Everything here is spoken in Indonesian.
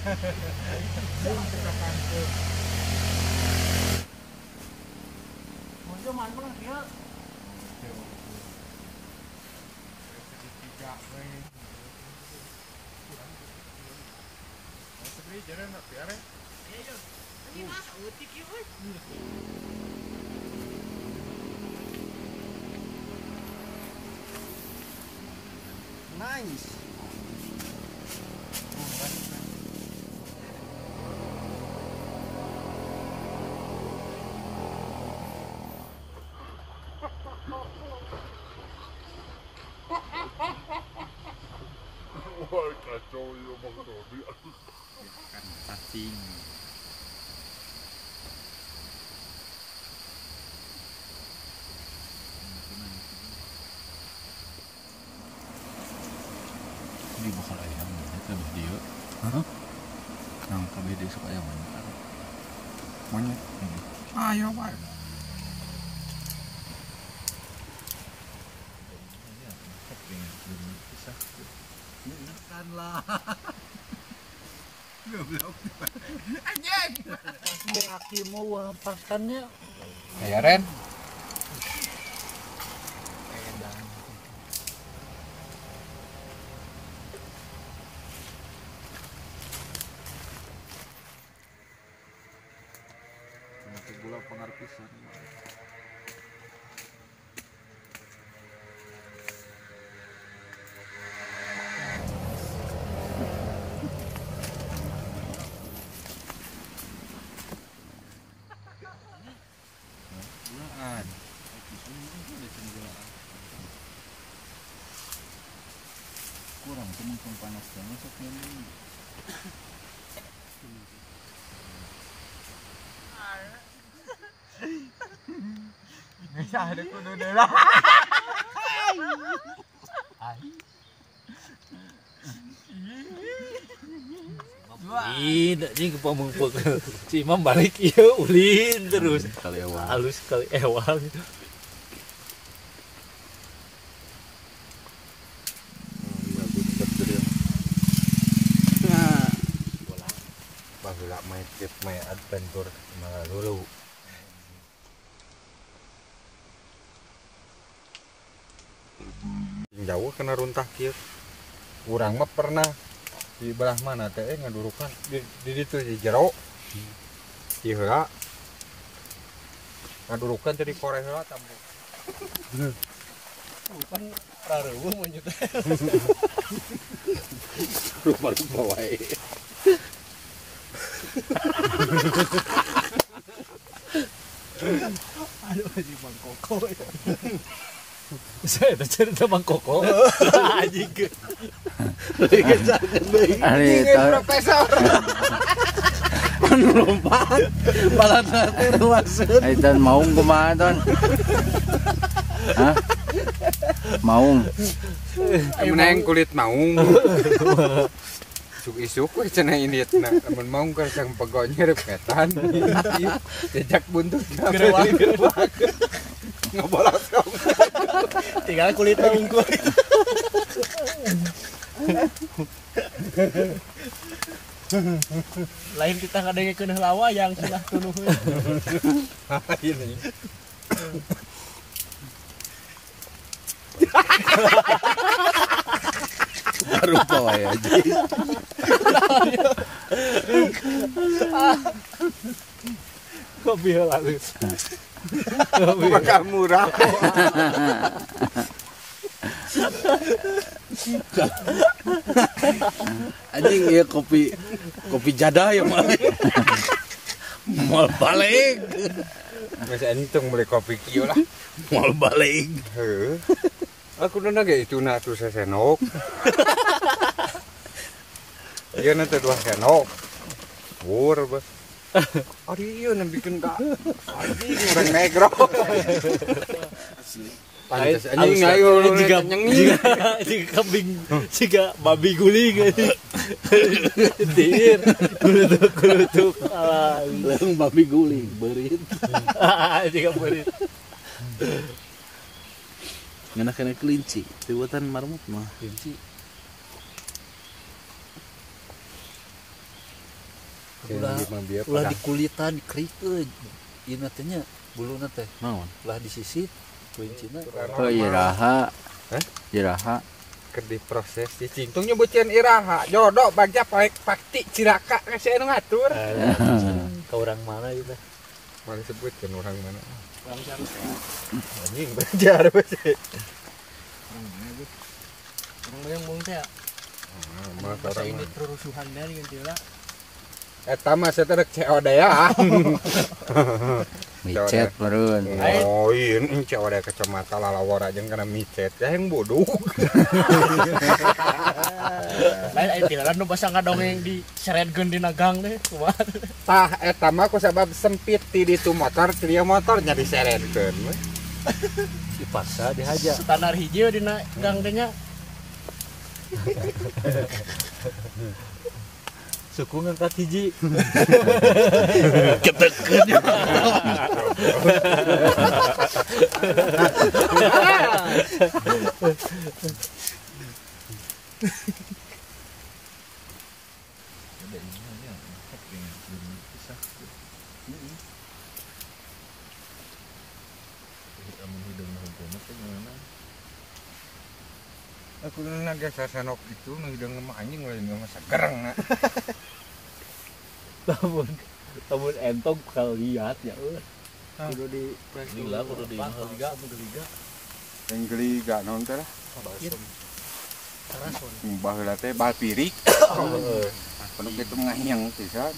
Mau mana dia? Nice. Wah, kacau ya Bang Robi. Kan cacing. Ini bakal ayam itu dia. Hah? Nang KBD suka ayam mana? Monyet. Ayo, Pak. Lah. Goblok. Anjing. Kaki mau pakannya. Kayak Ren. Nanti gula pengaruh pisan. Gulaan. Kurang temen panas dan masuknya ini. Nggak ada kudu dela. Ih, ini kepamungpuk. Si Imam balik ieu ulin terus. Kali awal. Halus kali ewal. Baheula main trip main adventure malah dulu. Jauh kena runtah kieu. Urang mah pernah di belah mana teh ngadurukan di ditu di jero. Ieu heula. Ngadurukan teh di koreh heula tambah. Bukan prareueuh mun teh. Rupa-rupa wae. Aduh si Bang Koko. Saya cerita Bang Koko. Anjing. Leuwih kecangan deui. Profesor. Lompat. Balana teh ruaskeun. Aitan maung kumaha ton? Hah? Maung. Meneng kulit maung. Isuk-isuk we cenah inditna. Lamun maung keur sang pegonya repetan. Jejak buntut ngabolos kaum. Tinggal kulit unggul. Lain kita ngadengekeun heula wayang cenah tunuh. Ini. Rupa wae aja. Kopi heula geus. Bakal murah. Anjing ieu kopi jadah ya mah. Moal balik. Masih antung beli kopi kieu lah. Moal balik. Heuh. Aku nana ge itu na tu sesenok. Ieu na teh 2 senok. Wur beuh. Ari ieu na bikin ka. Anjing urang negro. Pantes anjing ayo jika nyengi. jika kambing jika babi guling dir kulutuk Leung babi guling beurit. jika beurit Ngana kena kelinci, teueutan marmut mah. kunci ulah dikulitan dikerikeun ieu teh buluna teh Naon? ulah disisit kulincina Oh iraha. Iraha. Keur diproses cicing tong nyebutkeun iraha jodoh bagja pakti ciraka kasih anu ngatur. ka urang mana ieu teh Mana sebutkeun orang mana? urang cari Anjing bejar we. urang yang mung teh masa ini terusuhan dari gentila Eta mah seterek COD ya. Micet meureun. Oh, iya, COD kacamata lalawar aja karena micet. Ya yang bodoh. lain aya tilaran nu basa ngadongeng di seretkeun dina gang teh kumaha Tah eta mah ku sabab sempit ti ditu motor, ti dieu motornya diseretkeun we. dipaksa dihajar standar hijau dina gang teh nya. suku ngangkat hiji Ketekeun. Aku naga sasanok itu nu hidung mah anjing lain mah sagereng na. tamun entong kalau lihat ya kudu di Gila kudu di Yang geliga naon teh lah. Baheula teh bal pirik. Penuh kitu ngahiyang pisan.